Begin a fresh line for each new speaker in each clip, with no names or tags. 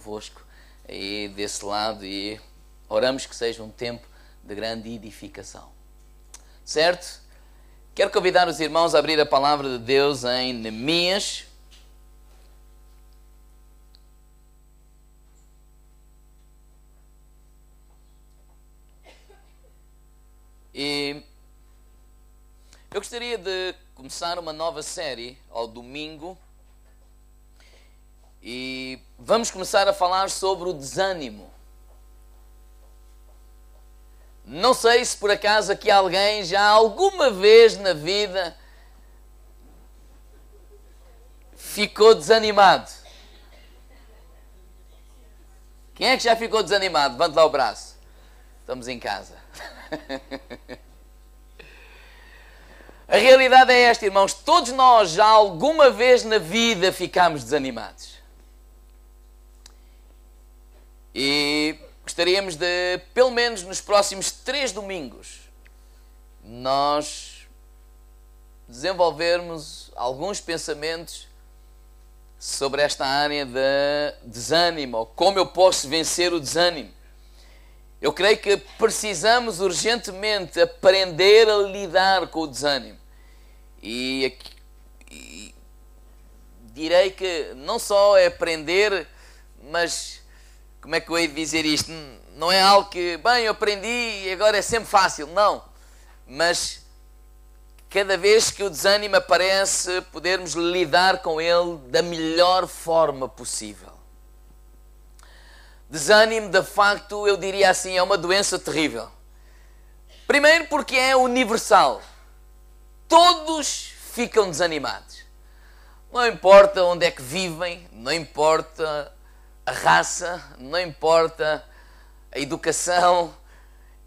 convosco aí desse lado e oramos que seja um tempo de grande edificação. Certo? Quero convidar os irmãos a abrir a palavra de Deus em Neemias. E eu gostaria de começar uma nova série ao domingo e vamos começar a falar sobre o desânimo. Não sei se por acaso aqui alguém já alguma vez na vida ficou desanimado. Quem é que já ficou desanimado? Levante lá o braço. Estamos em casa. A realidade é esta, irmãos. Todos nós já alguma vez na vida ficamos desanimados. E gostaríamos de, pelo menos nos próximos 3 domingos, nós desenvolvermos alguns pensamentos sobre esta área de desânimo, ou como eu posso vencer o desânimo. Eu creio que precisamos urgentemente aprender a lidar com o desânimo. E direi que não só é aprender, mas como é que eu hei de dizer isto? Não é algo que, bem, eu aprendi e agora é sempre fácil. Não. Mas cada vez que o desânimo aparece, podermos lidar com ele da melhor forma possível. Desânimo, de facto, eu diria assim, é uma doença terrível. Primeiro porque é universal. Todos ficam desanimados. Não importa onde é que vivem, não importa a raça, não importa a educação,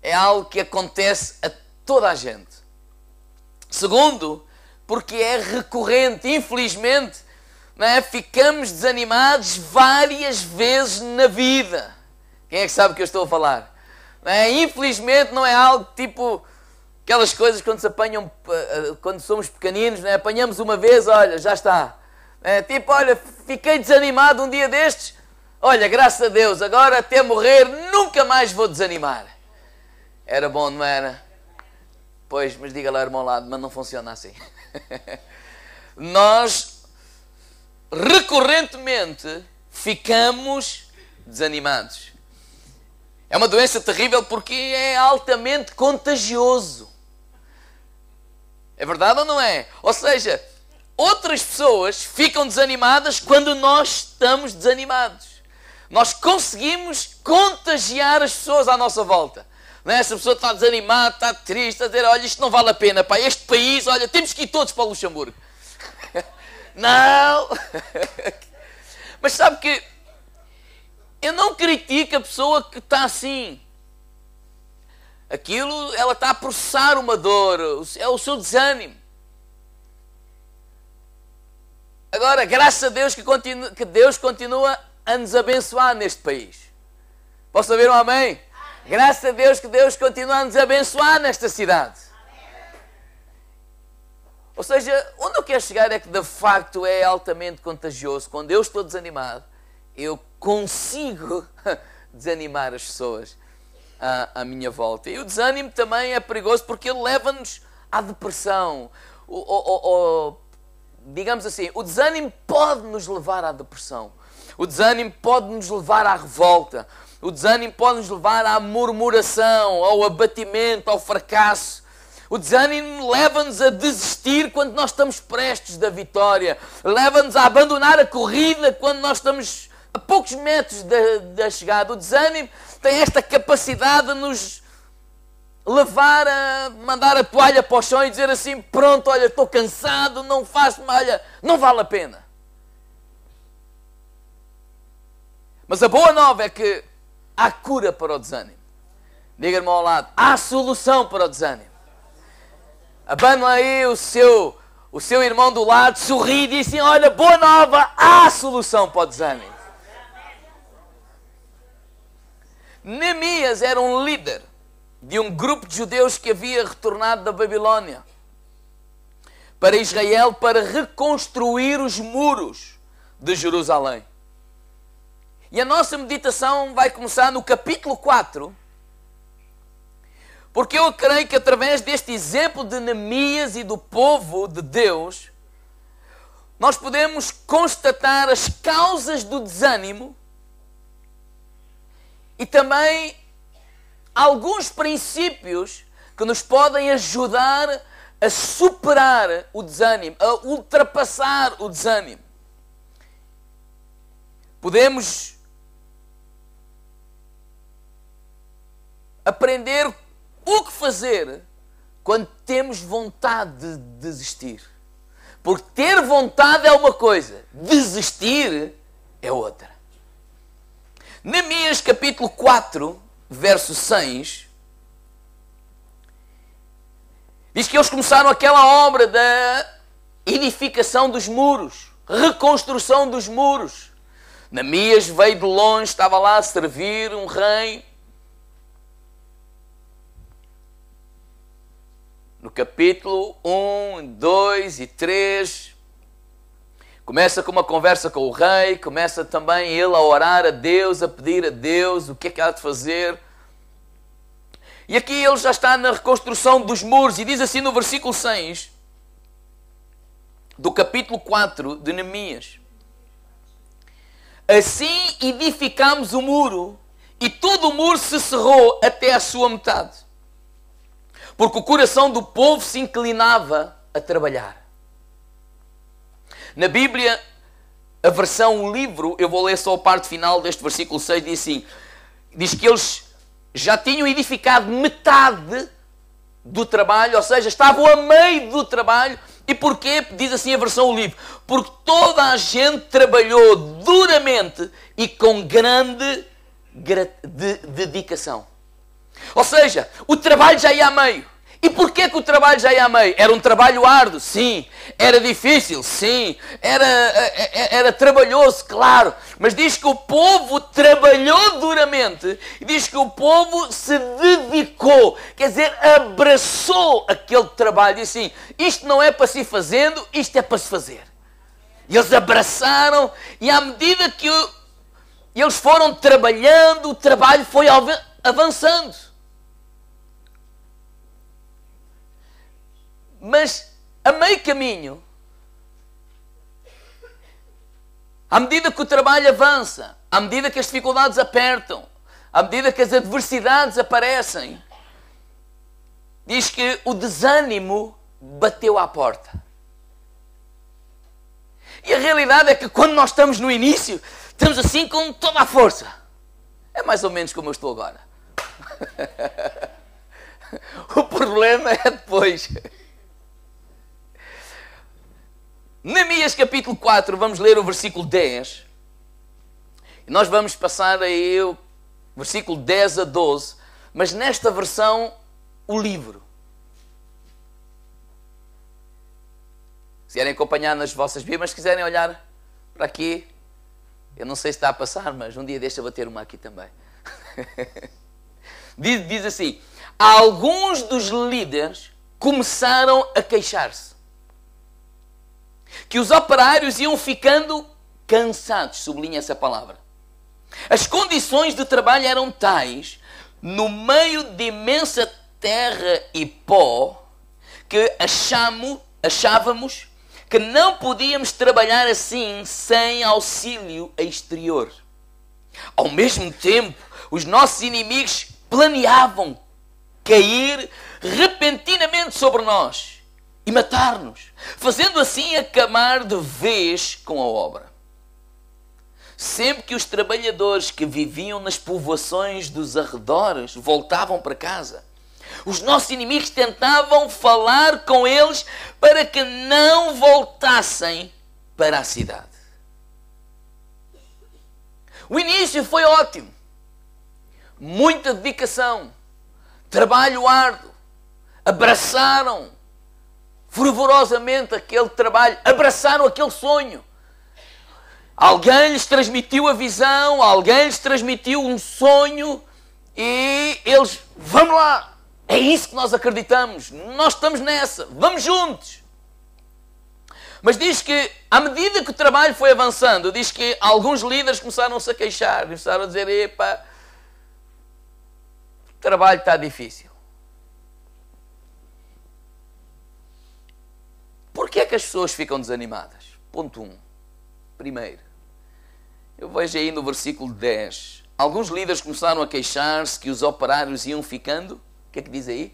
é algo que acontece a toda a gente. Segundo, porque é recorrente, infelizmente, não é? Ficamos desanimados várias vezes na vida. Quem é que sabe o que eu estou a falar? Não é? Infelizmente não é algo tipo aquelas coisas quando se apanham, quando somos pequeninos, não é? Apanhamos uma vez, olha, já está. É? Tipo, olha, fiquei desanimado um dia destes, olha, graças a Deus, agora até morrer nunca mais vou desanimar. Era bom, não era? Pois, mas diga lá, irmão, ao lado, mas não funciona assim. Nós recorrentemente ficamos desanimados. É uma doença terrível porque é altamente contagioso. É verdade ou não é? Ou seja, outras pessoas ficam desanimadas quando nós estamos desanimados. Nós conseguimos contagiar as pessoas à nossa volta. Não é? Se a pessoa está desanimada, está triste, está a dizer, olha, isto não vale a pena, pá, este país, olha, temos que ir todos para o Luxemburgo. Não! Mas sabe que eu não critico a pessoa que está assim. Aquilo, ela está a processar uma dor, é o seu desânimo. Agora, graças a Deus que Deus continua a nos abençoar neste país. Posso ouvir um amém? Graças a Deus que Deus continua a nos abençoar nesta cidade. Ou seja, onde eu quero chegar é que de facto é altamente contagioso. Quando eu estou desanimado, eu consigo desanimar as pessoas à minha volta. E o desânimo também é perigoso porque ele leva-nos à depressão. Digamos assim, o desânimo pode nos levar à depressão. O desânimo pode nos levar à revolta. O desânimo pode nos levar à murmuração, ao abatimento, ao fracasso. O desânimo leva-nos a desistir quando nós estamos prestes da vitória. Leva-nos a abandonar a corrida quando nós estamos a poucos metros da chegada. O desânimo tem esta capacidade de nos levar a mandar a toalha para o chão e dizer assim, pronto, olha, estou cansado, não faço, olha, não vale a pena. Mas a boa nova é que há cura para o desânimo. Diga-me ao lado, há solução para o desânimo. Abana aí o seu irmão do lado, sorri e diz assim, olha, boa nova, há solução para o desânimo. Neemias era um líder de um grupo de judeus que havia retornado da Babilónia para Israel para reconstruir os muros de Jerusalém. E a nossa meditação vai começar no capítulo 4, porque eu creio que através deste exemplo de Neemias e do povo de Deus, nós podemos constatar as causas do desânimo e também alguns princípios que nos podem ajudar a superar o desânimo, a ultrapassar o desânimo. Podemos aprender o que fazer quando temos vontade de desistir. Porque ter vontade é uma coisa, desistir é outra. Neemias capítulo 4, verso 6, diz que eles começaram aquela obra da edificação dos muros, reconstrução dos muros. Neemias veio de longe, estava lá a servir um rei. No capítulo 1, 2 e 3, começa com uma conversa com o rei, começa também ele a orar a Deus, a pedir a Deus o que é que há de fazer. E aqui ele já está na reconstrução dos muros, e diz assim no versículo 6, do capítulo 4 de Neemias: assim edificámos o muro, e todo o muro se cerrou até à sua metade, porque o coração do povo se inclinava a trabalhar. Na Bíblia, a versão o livro, eu vou ler só a parte final deste versículo 6, diz assim, diz que eles já tinham edificado metade do trabalho, ou seja, estavam a meio do trabalho. E porquê? Diz assim a versão o livro: porque toda a gente trabalhou duramente e com grande dedicação. Ou seja, o trabalho já ia a meio. E porquê que o trabalho já ia a meio? Era um trabalho árduo? Sim. Era difícil? Sim. Era trabalhoso? Claro. Mas diz que o povo trabalhou duramente e diz que o povo se dedicou, quer dizer, abraçou aquele trabalho. Diz assim, isto não é para se ir fazendo, isto é para se fazer. E eles abraçaram, e à medida que eles foram trabalhando, o trabalho foi avançando. Mas a meio caminho, à medida que o trabalho avança, à medida que as dificuldades apertam, à medida que as adversidades aparecem, diz que o desânimo bateu à porta. E a realidade é que quando nós estamos no início, estamos assim com toda a força. É mais ou menos como eu estou agora. O problema é depois. Neemias capítulo 4, vamos ler o versículo 10. E nós vamos passar aí o versículo 10 a 12. Mas nesta versão, o livro. Se quiserem acompanhar nas vossas Bíblias, se quiserem olhar para aqui. Eu não sei se está a passar, mas um dia deixa eu bater uma aqui também. diz assim, alguns dos líderes começaram a queixar-se que os operários iam ficando cansados, sublinha essa palavra. As condições de trabalho eram tais, no meio de imensa terra e pó, que achávamos que não podíamos trabalhar assim sem auxílio exterior. Ao mesmo tempo, os nossos inimigos planeavam cair repentinamente sobre nós e matar-nos, fazendo assim acabar de vez com a obra. Sempre que os trabalhadores que viviam nas povoações dos arredores voltavam para casa, os nossos inimigos tentavam falar com eles para que não voltassem para a cidade. O início foi ótimo. Muita dedicação, trabalho árduo, abraçaram fervorosamente aquele trabalho, abraçaram aquele sonho. Alguém lhes transmitiu a visão, alguém lhes transmitiu um sonho e eles, vamos lá, é isso que nós acreditamos, nós estamos nessa, vamos juntos. Mas diz que, à medida que o trabalho foi avançando, diz que alguns líderes começaram-se a queixar, começaram a dizer, epá, o trabalho está difícil. Porquê é que as pessoas ficam desanimadas? Ponto 1. Primeiro, eu vejo aí no versículo 10, alguns líderes começaram a queixar-se que os operários iam ficando, o que é que diz aí?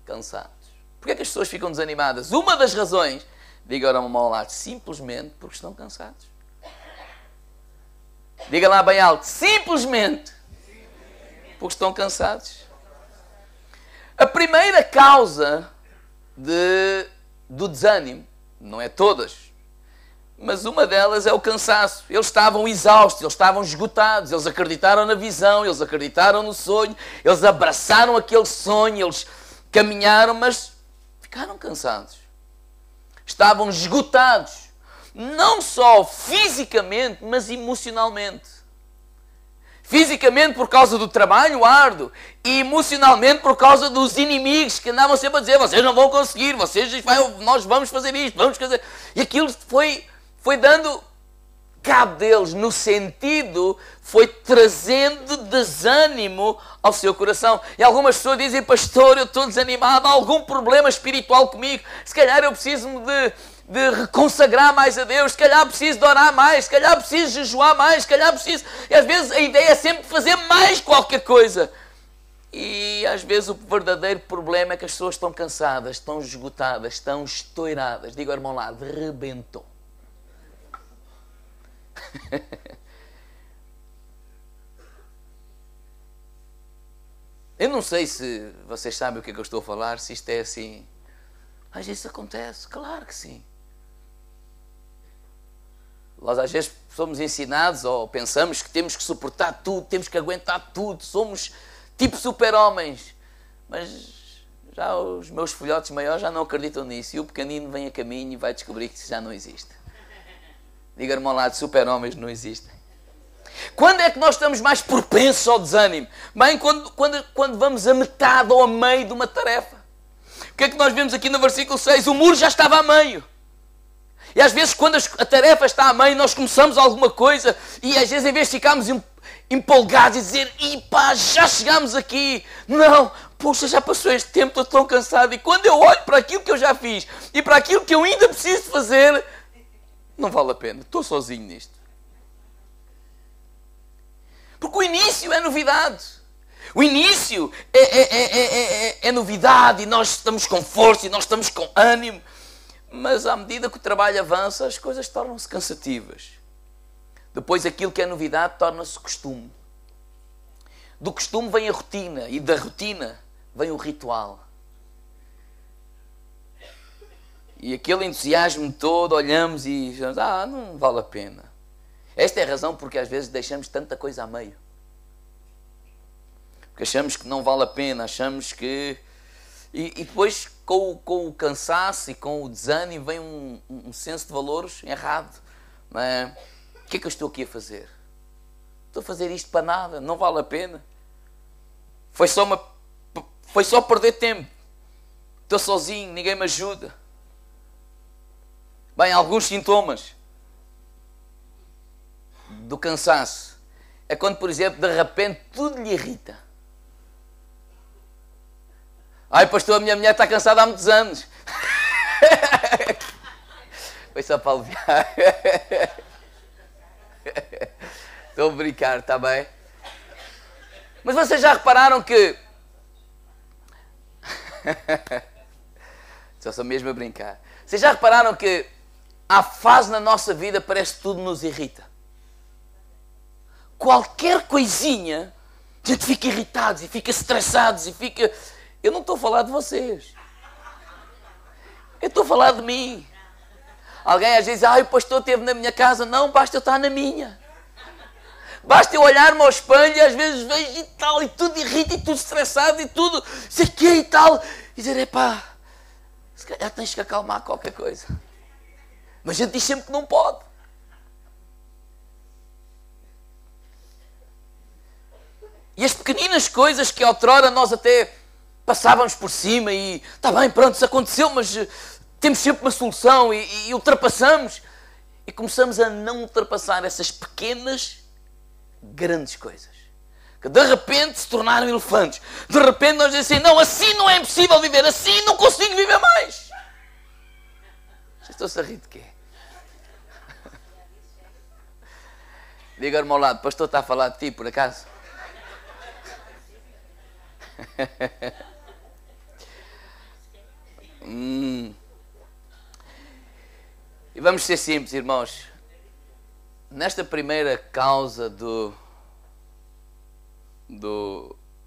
Cansados. Porquê é que as pessoas ficam desanimadas? Uma das razões, diga agora uma mão ao lado, simplesmente porque estão cansados. Diga lá bem alto, simplesmente porque estão cansados. A primeira causa do desânimo, não é todas, mas uma delas é o cansaço. Eles estavam exaustos, eles estavam esgotados, eles acreditaram na visão, eles acreditaram no sonho, eles abraçaram aquele sonho, eles caminharam, mas ficaram cansados. Estavam esgotados, não só fisicamente, mas emocionalmente. Fisicamente por causa do trabalho árduo e emocionalmente por causa dos inimigos que andavam sempre a dizer, vocês não vão conseguir, nós vamos fazer isto, vamos fazer... E aquilo foi dando cabo deles, no sentido, foi trazendo desânimo ao seu coração. E algumas pessoas dizem, pastor, eu estou desanimado, há algum problema espiritual comigo, se calhar eu preciso de reconsagrar mais a Deus, se calhar preciso de orar mais, se calhar preciso de jejuar mais, se calhar preciso... E às vezes a ideia é sempre fazer mais qualquer coisa. E às vezes o verdadeiro problema é que as pessoas estão cansadas, estão esgotadas, estão estouradas. Diga ao irmão lá, rebentou. Eu não sei se vocês sabem o que é que eu estou a falar, se isto é assim. Às vezes acontece, claro que sim. Nós às vezes somos ensinados ou pensamos que temos que suportar tudo, temos que aguentar tudo, somos tipo super-homens. Mas já os meus filhotes maiores já não acreditam nisso e o pequenino vem a caminho e vai descobrir que isso já não existe. Diga, irmão, lá de super-homens não existem. Quando é que nós estamos mais propensos ao desânimo? Bem, quando vamos a metade ou a meio de uma tarefa. O que é que nós vemos aqui no versículo 6? O muro já estava a meio. E às vezes quando a tarefa está a meio, nós começamos alguma coisa e às vezes em vez de ficarmos empolgados e dizer, pá, já chegámos aqui. Não, poxa, já passou este tempo, estou tão cansado. E quando eu olho para aquilo que eu já fiz e para aquilo que eu ainda preciso fazer, não vale a pena, estou sozinho nisto. Porque o início é novidade. O início é novidade e nós estamos com força e nós estamos com ânimo. Mas à medida que o trabalho avança, as coisas tornam-se cansativas. Depois aquilo que é novidade torna-se costume. Do costume vem a rotina e da rotina vem o ritual. E aquele entusiasmo todo, olhamos e dizemos, não vale a pena. Esta é a razão porque às vezes deixamos tanta coisa a meio. Porque achamos que não vale a pena, achamos que... E depois com o cansaço e com o desânimo vem um senso de valores errado. Não é? O que é que eu estou aqui a fazer? Estou a fazer isto para nada, não vale a pena. Foi só perder tempo. Estou sozinho, ninguém me ajuda. Bem, alguns sintomas do cansaço é quando, por exemplo, de repente tudo lhe irrita. Pastor, a minha mulher está cansada há muitos anos. Foi só para aliviar. Estou a brincar, está bem? Mas vocês já repararam que... Só mesmo a brincar. Vocês já repararam que há fase na nossa vida parece que tudo nos irrita? Qualquer coisinha, a gente fica irritados e fica estressados e fica... Eu não estou a falar de vocês. Eu estou a falar de mim. Alguém às vezes diz, o pastor esteve na minha casa. Não, basta eu estar na minha. Basta eu olhar-me ao espelho e às vezes vejo e tal, e tudo irrita, e tudo estressado, e tudo, sei que e tal. E dizer, se calhar tens que acalmar qualquer coisa. Mas a gente diz sempre que não pode. E as pequeninas coisas que outrora nós até passávamos por cima e está bem, pronto, isso aconteceu, mas temos sempre uma solução e ultrapassamos. E começamos a não ultrapassar essas pequenas, grandes coisas. Que de repente se tornaram elefantes. De repente nós dizemos assim, não, assim não é impossível viver, assim não consigo viver mais. Estou-se a rir de quê? Diga-me ao lado, o pastor está a falar de ti, por acaso? E vamos ser simples, irmãos. Nesta primeira causa do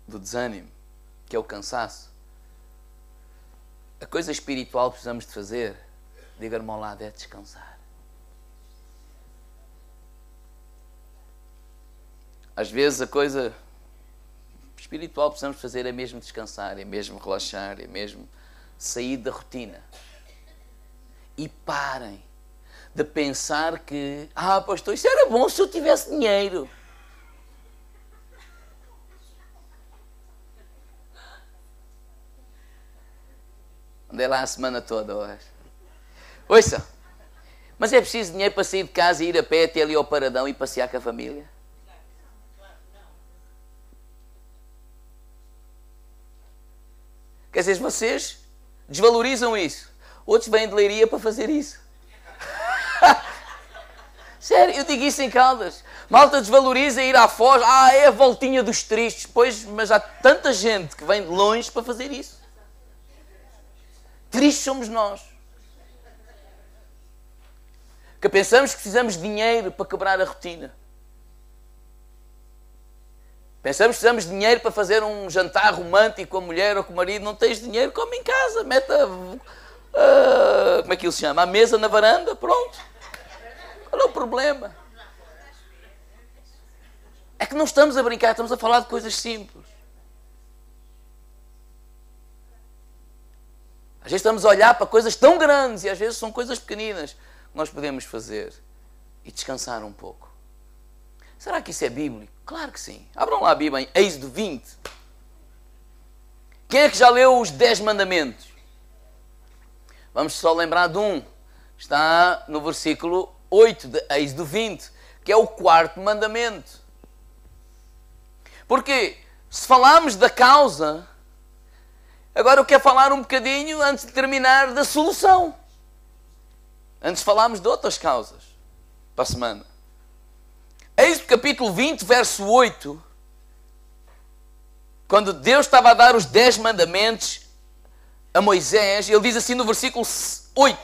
desânimo, que é o cansaço, a coisa espiritual que precisamos de fazer, diga-me ao lado, é descansar. Às vezes a coisa espiritual que precisamos fazer é mesmo descansar, é mesmo relaxar, é mesmo sair da rotina. E parem de pensar que, pastor, isso era bom se eu tivesse dinheiro. Andei lá a semana toda hoje. Ouça, mas é preciso dinheiro para sair de casa e ir a pé até ali ao paradão e passear com a família? Quer dizer, vocês desvalorizam isso. Outros vêm de Leiria para fazer isso. Sério, eu digo isso em Caldas. Malta desvaloriza ir à Foz. É a voltinha dos tristes. Pois, mas há tanta gente que vem de longe para fazer isso. Tristes somos nós. Que pensamos que precisamos de dinheiro para quebrar a rotina. Pensamos que precisamos de dinheiro para fazer um jantar romântico com a mulher ou com o marido. Não tens dinheiro, come em casa. Mete como é que ele se chama? A mesa na varanda, pronto. Qual é o problema? É que não estamos a brincar, estamos a falar de coisas simples. Às vezes estamos a olhar para coisas tão grandes e às vezes são coisas pequeninas que nós podemos fazer e descansar um pouco. Será que isso é bíblico? Claro que sim. Abram lá a Bíblia em Êxodo 20. Quem é que já leu os 10 mandamentos? Vamos só lembrar de um. Está no versículo 8 de Êxodo 20, que é o 4º mandamento. Porque se falarmos da causa, agora eu quero falar um bocadinho, antes de terminar, da solução. Antes de falarmos de outras causas, para a semana. Êxodo capítulo 20, verso 8, quando Deus estava a dar os 10 mandamentos a Moisés, ele diz assim no versículo 8,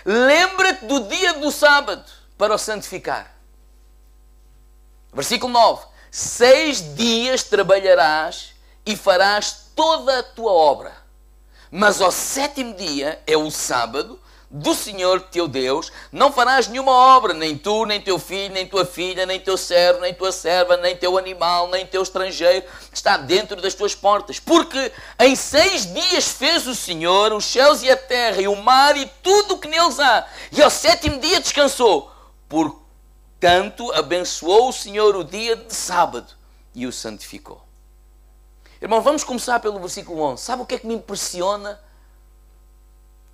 lembra-te do dia do sábado para o santificar. Versículo 9, 6 dias trabalharás e farás toda a tua obra, mas ao 7º dia é o sábado do Senhor teu Deus, não farás nenhuma obra, nem tu, nem teu filho, nem tua filha, nem teu servo, nem tua serva, nem teu animal, nem teu estrangeiro, que está dentro das tuas portas. Porque em 6 dias fez o Senhor os céus e a terra e o mar e tudo o que neles há, e ao 7º dia descansou. Portanto, abençoou o Senhor o dia de sábado e o santificou. Irmão, vamos começar pelo versículo 11. Sabe o que é que me impressiona?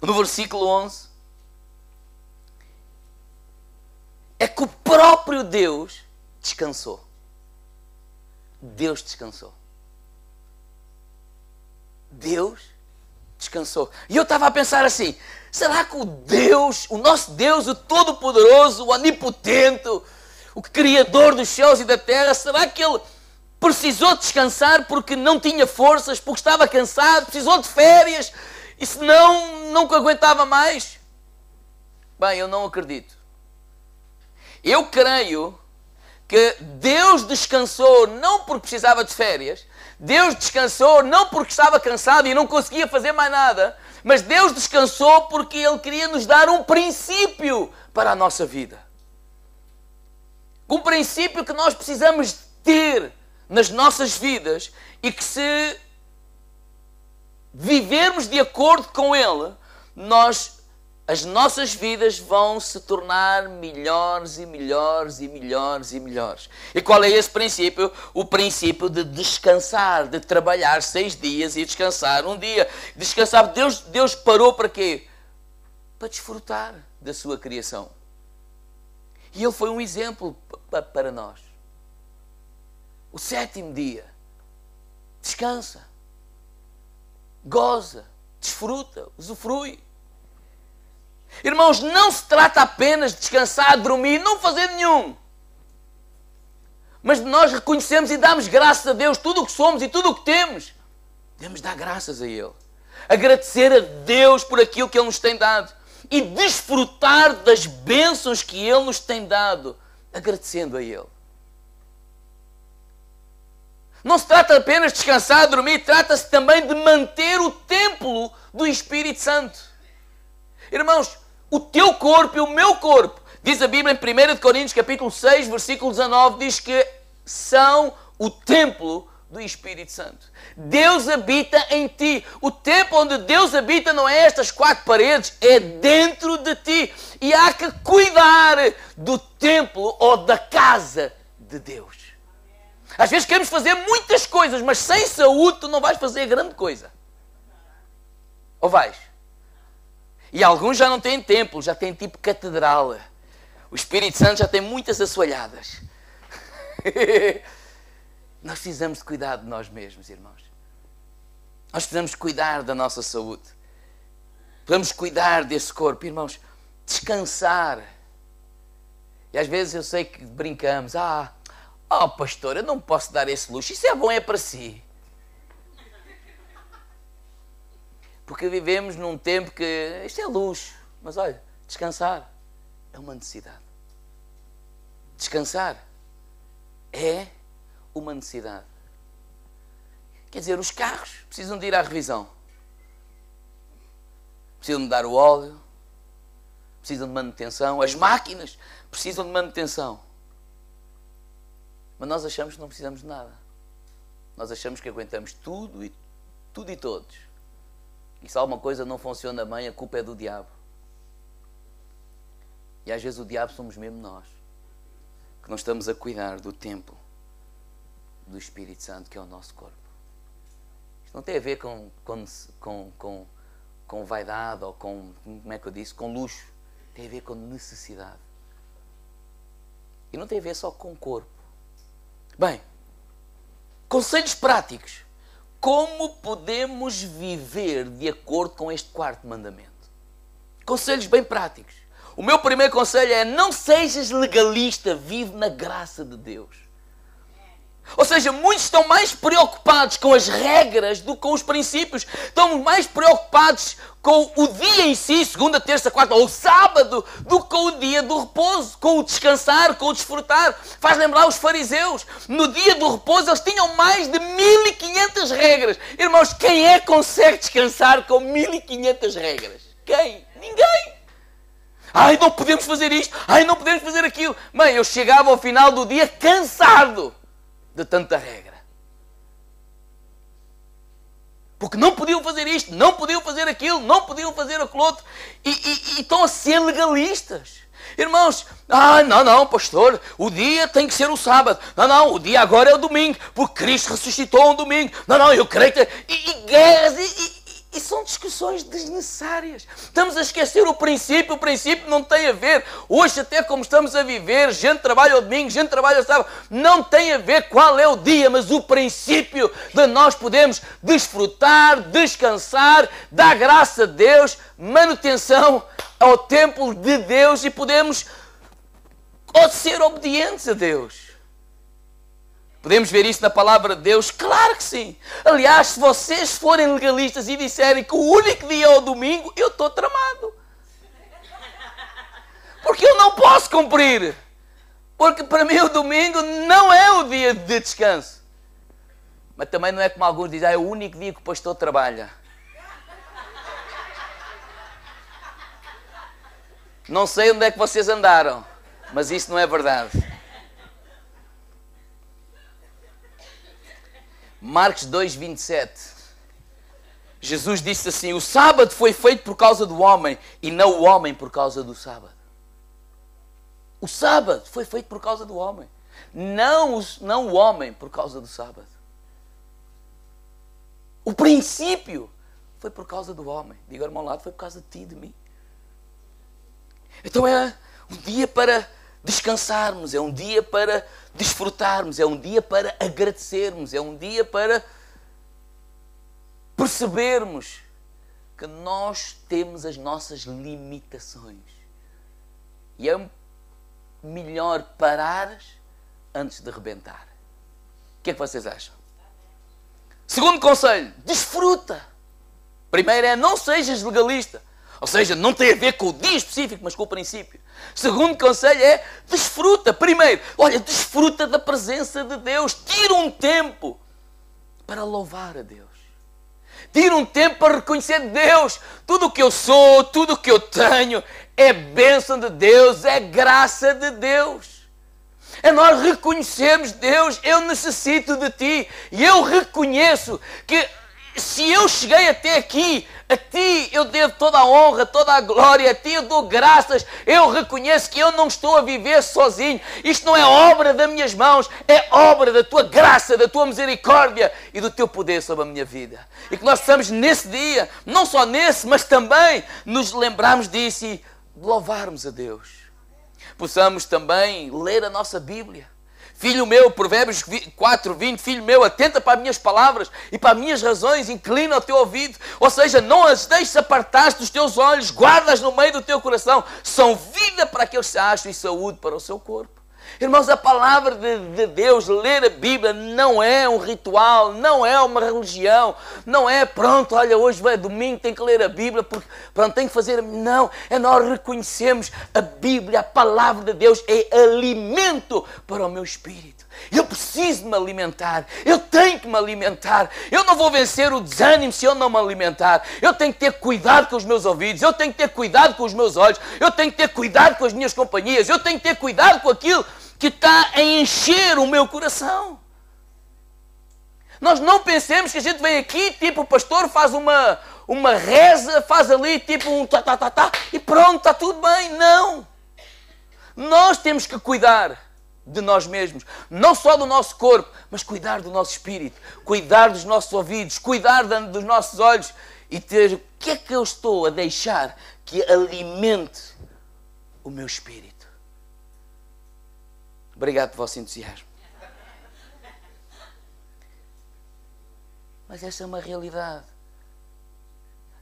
No versículo 11, é que o próprio Deus descansou. Deus descansou. Deus descansou. E eu estava a pensar assim, será que o nosso Deus, o Todo-Poderoso, o Onipotente, o Criador dos céus e da terra, será que Ele precisou descansar porque não tinha forças, porque estava cansado, precisou de férias, e senão não aguentava mais? Bem, eu não acredito. Eu creio que Deus descansou não porque precisava de férias, Deus descansou não porque estava cansado e não conseguia fazer mais nada, mas Deus descansou porque Ele queria nos dar um princípio para a nossa vida. Um princípio que nós precisamos ter nas nossas vidas e que, se vivermos de acordo com ele, as nossas vidas vão se tornar melhores e melhores e melhores e melhores. E qual é esse princípio? O princípio de descansar, de trabalhar 6 dias e descansar um dia. Descansar. Deus parou para quê? para desfrutar da sua criação. E ele foi um exemplo para nós. O sétimo dia, descansa, goza, desfruta, usufrui. Irmãos, não se trata apenas de descansar, dormir, não fazer nenhum. Mas de nós reconhecemos e damos graças a Deus, tudo o que somos e tudo o que temos. Devemos dar graças a Ele. Agradecer a Deus por aquilo que Ele nos tem dado. E desfrutar das bênçãos que Ele nos tem dado, agradecendo a Ele. Não se trata apenas de descansar, dormir, trata-se também de manter o templo do Espírito Santo. Irmãos, o teu corpo e o meu corpo, diz a Bíblia em 1 Coríntios capítulo 6, versículo 19, diz que são o templo do Espírito Santo. Deus habita em ti. O templo onde Deus habita não é estas 4 paredes, é dentro de ti. E há que cuidar do templo ou da casa de Deus. Às vezes queremos fazer muitas coisas, mas sem saúde tu não vais fazer grande coisa. Ou vais? E alguns já não têm templo, já têm tipo catedral. O Espírito Santo já tem muitas assoalhadas. Nós precisamos de cuidar de nós mesmos, irmãos. Nós precisamos cuidar da nossa saúde. Precisamos cuidar desse corpo, irmãos. Descansar. E às vezes eu sei que brincamos. Pastor, eu não posso dar esse luxo. Isso é bom, é para si. Porque vivemos num tempo que isto é luxo. Mas olha, descansar é uma necessidade. Descansar é uma necessidade. Quer dizer, os carros precisam de ir à revisão. Precisam de dar o óleo. Precisam de manutenção. As máquinas precisam de manutenção. Mas nós achamos que não precisamos de nada. Nós achamos que aguentamos tudo e todos. E se alguma coisa não funciona bem, a culpa é do diabo. E às vezes o diabo somos mesmo nós. Que não estamos a cuidar do templo do Espírito Santo, que é o nosso corpo. Isto não tem a ver com vaidade ou com, como é que eu disse, com luxo. Tem a ver com necessidade. E não tem a ver só com o corpo. Bem, conselhos práticos. Como podemos viver de acordo com este 4º mandamento? Conselhos bem práticos. O meu primeiro conselho é: não sejas legalista, vive na graça de Deus. Ou seja, muitos estão mais preocupados com as regras do que com os princípios. Estão mais preocupados com o dia em si, segunda, terça, quarta, ou sábado, do que com o dia do repouso, com o descansar, com o desfrutar. Faz lembrar os fariseus. No dia do repouso eles tinham mais de 1500 regras. Irmãos, quem é que consegue descansar com 1500 regras? Quem? Ninguém. Não podemos fazer isto. Não podemos fazer aquilo. Bem, eu chegava ao final do dia cansado de tanta regra. Porque não podiam fazer isto, não podiam fazer aquilo, não podiam fazer aquilo outro. E estão a ser legalistas. Irmãos, não, pastor, o dia tem que ser o sábado. Não, o dia agora é o domingo, porque Cristo ressuscitou um domingo. Não, eu creio que... E guerras, e são discussões desnecessárias. Estamos a esquecer o princípio não tem a ver. Hoje, até como estamos a viver, gente trabalha ao domingo, gente trabalha ao sábado, não tem a ver qual é o dia, mas o princípio de nós podemos desfrutar, descansar, dar graça a Deus, manutenção ao templo de Deus e podemos ser obedientes a Deus. Podemos ver isso na palavra de Deus? Claro que sim. Aliás, se vocês forem legalistas e disserem que o único dia é o domingo, eu estou tramado. Porque eu não posso cumprir. Porque para mim o domingo não é o dia de descanso. Mas também não é como alguns dizem, é o único dia que o pastor trabalha. Não sei onde é que vocês andaram, mas isso não é verdade. Marcos 2:27. Jesus disse assim: o sábado foi feito por causa do homem e não o homem por causa do sábado. O sábado foi feito por causa do homem, não o homem por causa do sábado. O princípio foi por causa do homem. Diga ao irmão ao lado, foi por causa de ti e de mim. Então é um dia para descansarmos, é um dia para desfrutarmos, é um dia para agradecermos, é um dia para percebermos que nós temos as nossas limitações. E é melhor parar antes de rebentar. O que é que vocês acham? Segundo conselho, desfruta. Primeiro é, não sejas legalista. Ou seja, não tem a ver com o dia específico, mas com o princípio. Segundo conselho é, desfruta. Primeiro, olha, desfruta da presença de Deus. Tira um tempo para louvar a Deus. Tira um tempo para reconhecer Deus. Tudo o que eu sou, tudo o que eu tenho é bênção de Deus, é graça de Deus. É nós reconhecermos, Deus, eu necessito de Ti. E eu reconheço que se eu cheguei até aqui, a Ti eu devo toda a honra, toda a glória, a Ti eu dou graças. Eu reconheço que eu não estou a viver sozinho. Isto não é obra das minhas mãos, é obra da Tua graça, da Tua misericórdia e do Teu poder sobre a minha vida. E que nós possamos nesse dia, não só nesse, mas também nos lembrarmos disso e louvarmos a Deus. Possamos também ler a nossa Bíblia. Filho meu, Provérbios 4:20, filho meu, atenta para as minhas palavras e para as minhas razões, inclina o teu ouvido. Ou seja, não as deixes apartar dos teus olhos, guarda-as no meio do teu coração. São vida para aqueles que se acham e saúde para o seu corpo. Irmãos, a palavra de Deus, ler a Bíblia, não é um ritual, não é uma religião, não é pronto, olha, hoje é domingo, tem que ler a Bíblia, porque pronto, tem que fazer. Não, é nós reconhecemos a Bíblia, a palavra de Deus é alimento para o meu espírito. Eu preciso me alimentar, eu tenho que me alimentar. Eu não vou vencer o desânimo se eu não me alimentar. Eu tenho que ter cuidado com os meus ouvidos, eu tenho que ter cuidado com os meus olhos, eu tenho que ter cuidado com as minhas companhias, eu tenho que ter cuidado com aquilo que está a encher o meu coração. Nós não pensemos que a gente vem aqui, tipo o pastor faz uma reza, faz ali tipo um tá, e pronto, está tudo bem. Não. Nós temos que cuidar de nós mesmos, não só do nosso corpo, mas cuidar do nosso espírito, cuidar dos nossos ouvidos, cuidar dos nossos olhos e ter o que é que eu estou a deixar que alimente o meu espírito. Obrigado pelo vosso entusiasmo. Mas essa é uma realidade.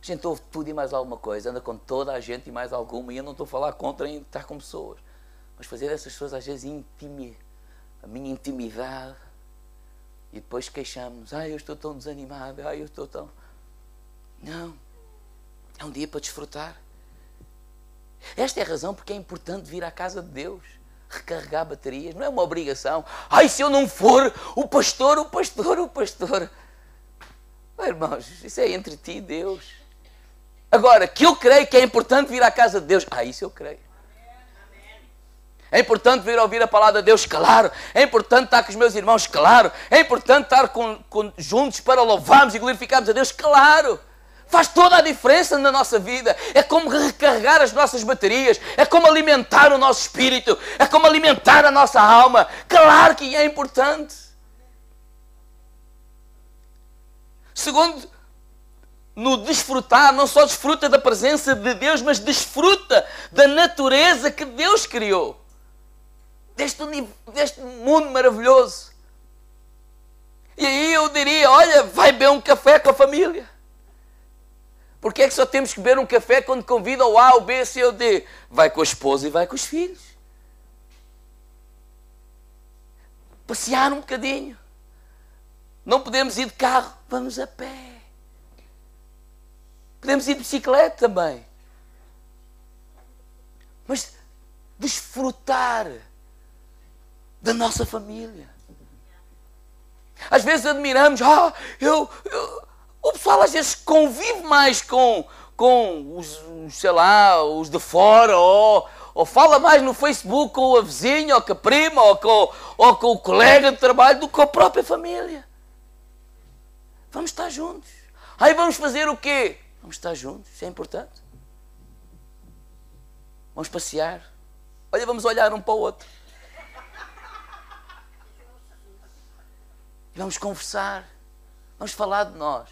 A gente ouve tudo e mais alguma coisa, anda com toda a gente e mais alguma, e eu não estou a falar contra em estar com pessoas, mas fazer essas pessoas às vezes a minha intimidade, e depois queixamos, eu estou tão desanimado, eu estou tão... Não, é um dia para desfrutar. Esta é a razão porque é importante vir à casa de Deus, recarregar baterias, não é uma obrigação. Se eu não for, o pastor... Irmãos, isso é entre ti e Deus. Agora, que eu creio que é importante vir à casa de Deus, isso eu creio. É importante vir ouvir a palavra de Deus, claro. É importante estar com os meus irmãos, claro. É importante estar juntos para louvarmos e glorificarmos a Deus, claro. Faz toda a diferença na nossa vida. É como recarregar as nossas baterias. É como alimentar o nosso espírito. É como alimentar a nossa alma. Claro que é importante. Segundo, no desfrutar, não só desfruta da presença de Deus, mas desfruta da natureza que Deus criou. Deste mundo maravilhoso. E aí eu diria, olha, vai beber um café com a família. Porque é que só temos que beber um café quando convida o A, o B, C ou D? Vai com a esposa e vai com os filhos. Passear um bocadinho. Não podemos ir de carro, vamos a pé. Podemos ir de bicicleta também. Mas desfrutar da nossa família. Às vezes admiramos, o pessoal às vezes convive mais com os, sei lá, os de fora, ou fala mais no Facebook com a vizinha, ou com a prima, ou com o colega de trabalho, do que com a própria família. Vamos estar juntos. Aí vamos fazer o quê? Vamos estar juntos, isso é importante. Vamos passear. Olha, vamos olhar um para o outro. E vamos conversar. Vamos falar de nós.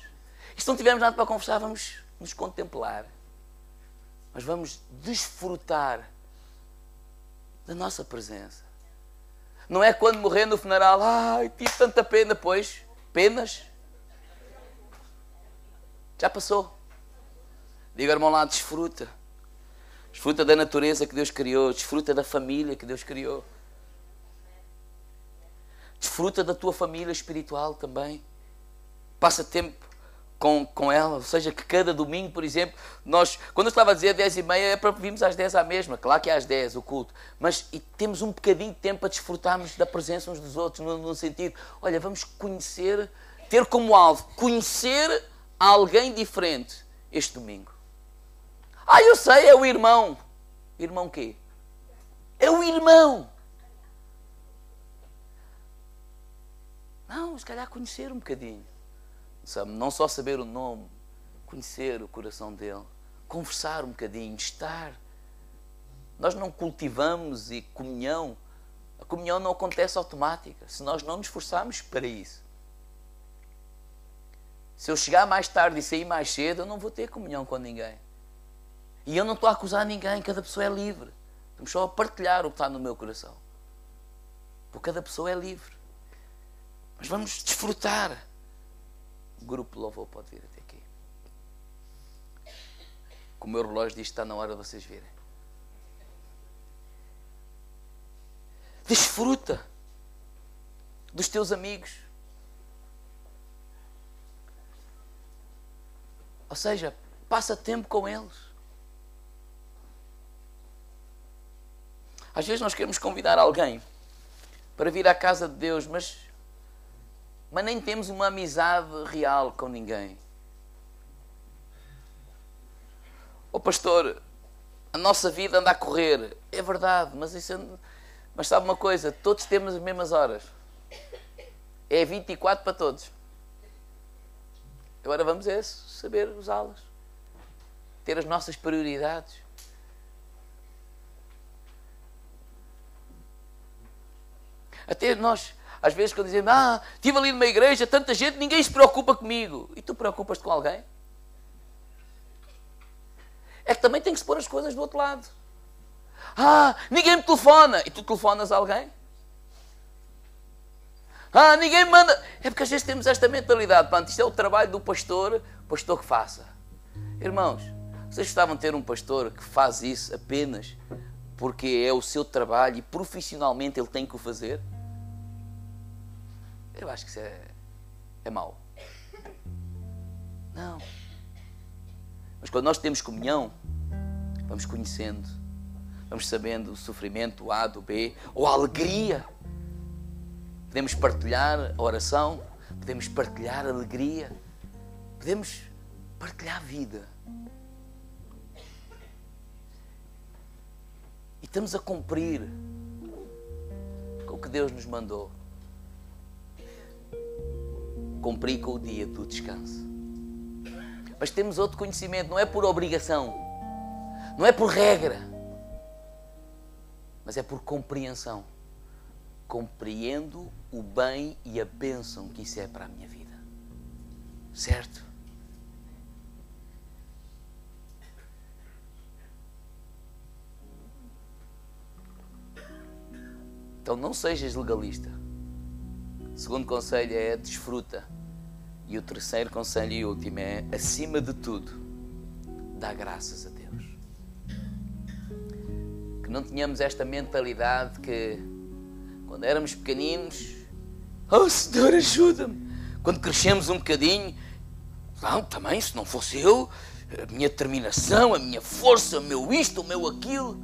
E se não tivermos nada para conversar, vamos nos contemplar. mas vamos desfrutar da nossa presença. Não é quando morrer no funeral, ai, tive tanta pena, pois, penas. Já passou. Diga, irmão, lá, desfruta. Desfruta da natureza que Deus criou, desfruta da família que Deus criou. Desfruta da tua família espiritual também. Passa tempo com ela, ou seja, que cada domingo, por exemplo, quando eu estava a dizer 10h30, é para virmos às 10 à mesma, claro que é às 10 o culto, mas e temos um bocadinho de tempo para desfrutarmos da presença uns dos outros, no sentido, olha, vamos conhecer, ter como alvo, conhecer alguém diferente este domingo. Ah, eu sei, é o irmão. Irmão quê? É o irmão. Não, se calhar conhecer um bocadinho. Não só saber o nome, conhecer o coração dele, conversar um bocadinho, estar. Nós não cultivamos a comunhão não acontece automática, se nós não nos esforçarmos para isso. Se eu chegar mais tarde e sair mais cedo, eu não vou ter comunhão com ninguém. E eu não estou a acusar ninguém, cada pessoa é livre. Estamos só a partilhar o que está no meu coração. Porque cada pessoa é livre. Mas vamos desfrutar. O grupo de louvor pode vir até aqui. Com o meu relógio diz que está na hora de vocês virem. Desfruta dos teus amigos. Ou seja, passa tempo com eles. Às vezes nós queremos convidar alguém para vir à casa de Deus, mas nem temos uma amizade real com ninguém. Oh pastor, a nossa vida anda a correr. É verdade, mas sabe uma coisa? Todos temos as mesmas horas. É 24 para todos. Agora vamos saber usá-las. Ter as nossas prioridades. Até nós, às vezes, quando dizemos, estive ali numa igreja, tanta gente, ninguém se preocupa comigo. E tu preocupas-te com alguém? É que também tem que se pôr as coisas do outro lado. Ninguém me telefona. E tu telefonas a alguém? Ninguém me manda. É porque às vezes temos esta mentalidade. Pronto, isto é o trabalho do pastor que faça. Irmãos, vocês gostavam de ter um pastor que faz isso apenas porque é o seu trabalho e profissionalmente ele tem que o fazer? Eu acho que isso é mau. Não. Mas quando nós temos comunhão, vamos conhecendo, vamos sabendo o sofrimento do A, do B, ou a alegria. Podemos partilhar a oração, podemos partilhar a alegria, podemos partilhar a vida. E estamos a cumprir com o que Deus nos mandou. Cumprir com o dia do descanso. Mas temos outro conhecimento, não é por obrigação, não é por regra, mas é por compreensão. Compreendo o bem e a bênção que isso é para a minha vida. Certo? Então não sejas legalista. O segundo conselho é desfruta. E o terceiro conselho e último é, acima de tudo, dá graças a Deus. Que não tenhamos esta mentalidade que, quando éramos pequeninos, Senhor, ajuda-me. Quando crescemos um bocadinho, também, se não fosse eu, a minha determinação, a minha força, o meu isto, o meu aquilo.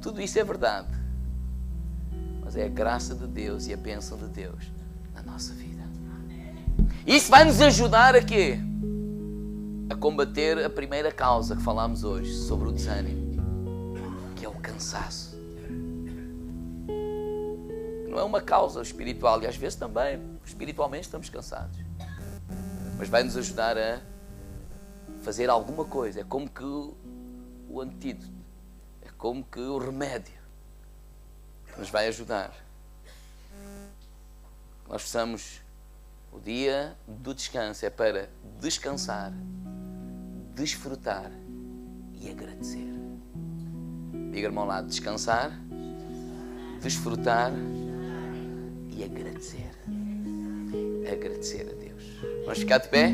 Tudo isso é verdade. Mas é a graça de Deus e a bênção de Deus na nossa vida. Isso vai nos ajudar a quê? A combater a primeira causa que falámos hoje, sobre o desânimo, que é o cansaço. Não é uma causa espiritual, e às vezes também, espiritualmente, estamos cansados. Mas vai nos ajudar a fazer alguma coisa. É como que o antídoto, é como que o remédio que nos vai ajudar. Nós precisamos. O dia do descanso é para descansar, desfrutar e agradecer. Diga, irmão, lá, descansar, desfrutar e agradecer. Agradecer a Deus. Vamos ficar de pé?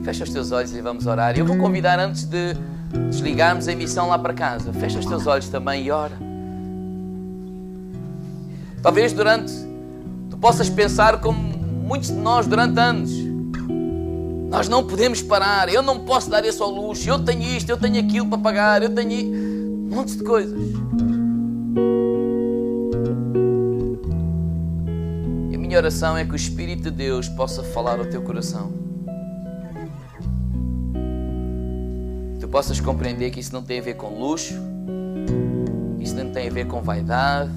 Fecha os teus olhos e vamos orar. Eu vou convidar, antes de desligarmos a emissão lá para casa, fecha os teus olhos também e ora. Talvez tu possas pensar como muitos de nós durante anos. Nós não podemos parar, eu não posso dar isso ao luxo, eu tenho isto, eu tenho aquilo para pagar, eu tenho um monte de coisas. E a minha oração é que o Espírito de Deus possa falar ao teu coração. Tu possas compreender que isso não tem a ver com luxo, isso não tem a ver com vaidade.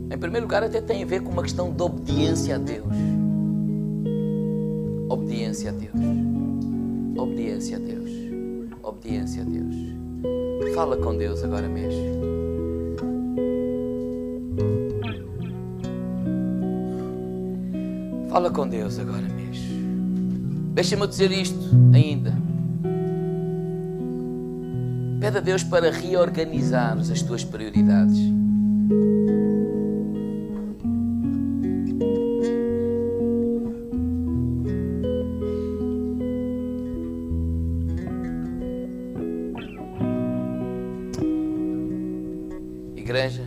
Em primeiro lugar, até tem a ver com uma questão de obediência a Deus. Obediência a Deus. Obediência a Deus. Obediência a Deus. Fala com Deus agora mesmo. Fala com Deus agora mesmo. Deixa-me dizer isto ainda. Pede a Deus para reorganizar as tuas prioridades. Igreja,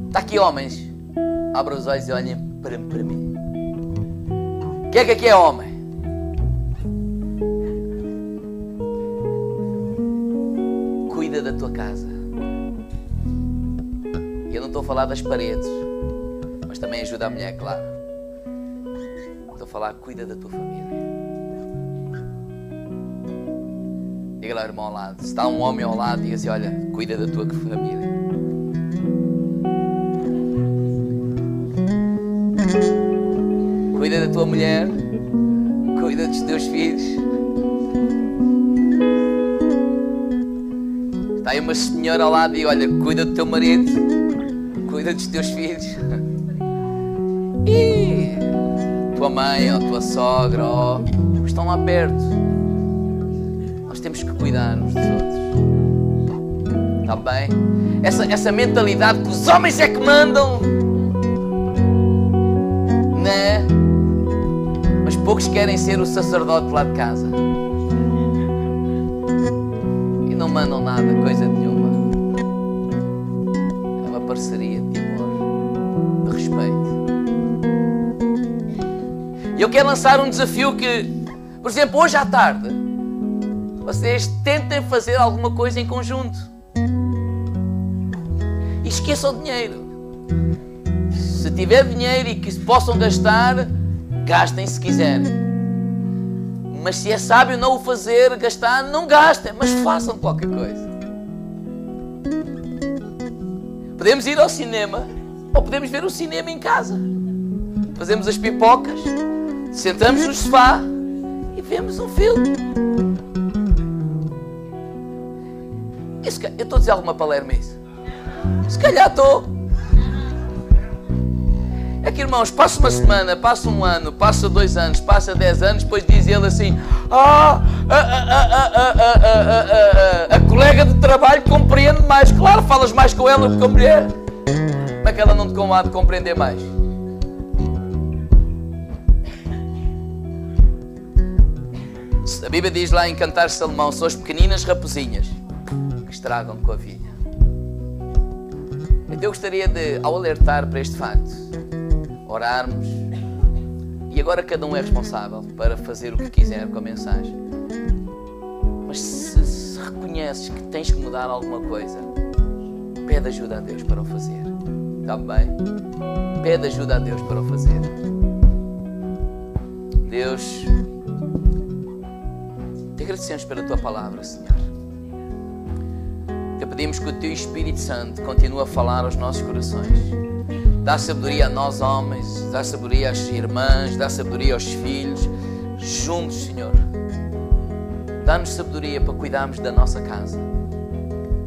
está aqui homens, abram os olhos e olhem para mim. Quem é que aqui é homem? Cuida da tua casa. E eu não estou a falar das paredes, mas também ajuda a mulher, claro. Estou a falar, cuida da tua família. Diga lá, irmão, ao lado. Se está um homem ao lado, diga assim, olha, cuida da tua família. Cuida da tua mulher. Cuida dos teus filhos. Está aí uma senhora ao lado e olha, cuida do teu marido. Cuida dos teus filhos. E tua mãe ou tua sogra estão lá perto. Temos que cuidar uns dos outros. Está bem? Essa mentalidade que os homens é que mandam, né? Mas poucos querem ser o sacerdote lá de casa. E não mandam nada, coisa nenhuma. É uma parceria de amor, de respeito. E eu quero lançar um desafio que, por exemplo, hoje à tarde, vocês tentem fazer alguma coisa em conjunto. E esqueçam o dinheiro. Se tiver dinheiro e que se possam gastar, gastem se quiserem. Mas se é sábio não o fazer, gastar, não gastem, mas façam qualquer coisa. Podemos ir ao cinema, ou podemos ver o cinema em casa. Fazemos as pipocas, sentamos no sofá e vemos um filme. Eu estou a dizer alguma palermice? Se calhar estou. É que, irmãos, passa uma semana, passa um ano, passa 2 anos, passa 10 anos, depois diz ele assim: a colega de trabalho compreende mais. Claro, falas mais com ela do que com a mulher. Como é que ela não te há de compreender mais? A Bíblia diz lá em Cantares de Salomão: são as pequeninas raposinhas que estragam com a vinha. Então eu gostaria de, ao alertar para este facto, orarmos, e agora cada um é responsável para fazer o que quiser com a mensagem. Mas se reconheces que tens que mudar alguma coisa, pede ajuda a Deus para o fazer. Está bem? Pede ajuda a Deus para o fazer. Deus, te agradecemos pela tua palavra, Senhor. Te pedimos que o teu Espírito Santo continue a falar aos nossos corações. Dá sabedoria a nós homens, dá sabedoria às irmãs, dá sabedoria aos filhos, juntos, Senhor. Dá-nos sabedoria para cuidarmos da nossa casa,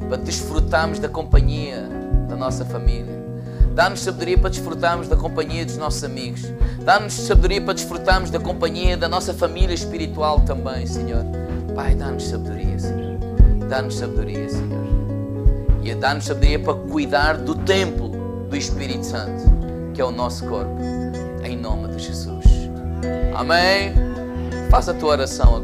para desfrutarmos da companhia da nossa família. Dá-nos sabedoria para desfrutarmos da companhia dos nossos amigos. Dá-nos sabedoria para desfrutarmos da companhia da nossa família espiritual também, Senhor. Pai, dá-nos sabedoria, Senhor. Dá-nos sabedoria, Senhor. E dá-nos sabedoria para cuidar do templo do Espírito Santo, que é o nosso corpo. Em nome de Jesus. Amém. Faça a tua oração agora.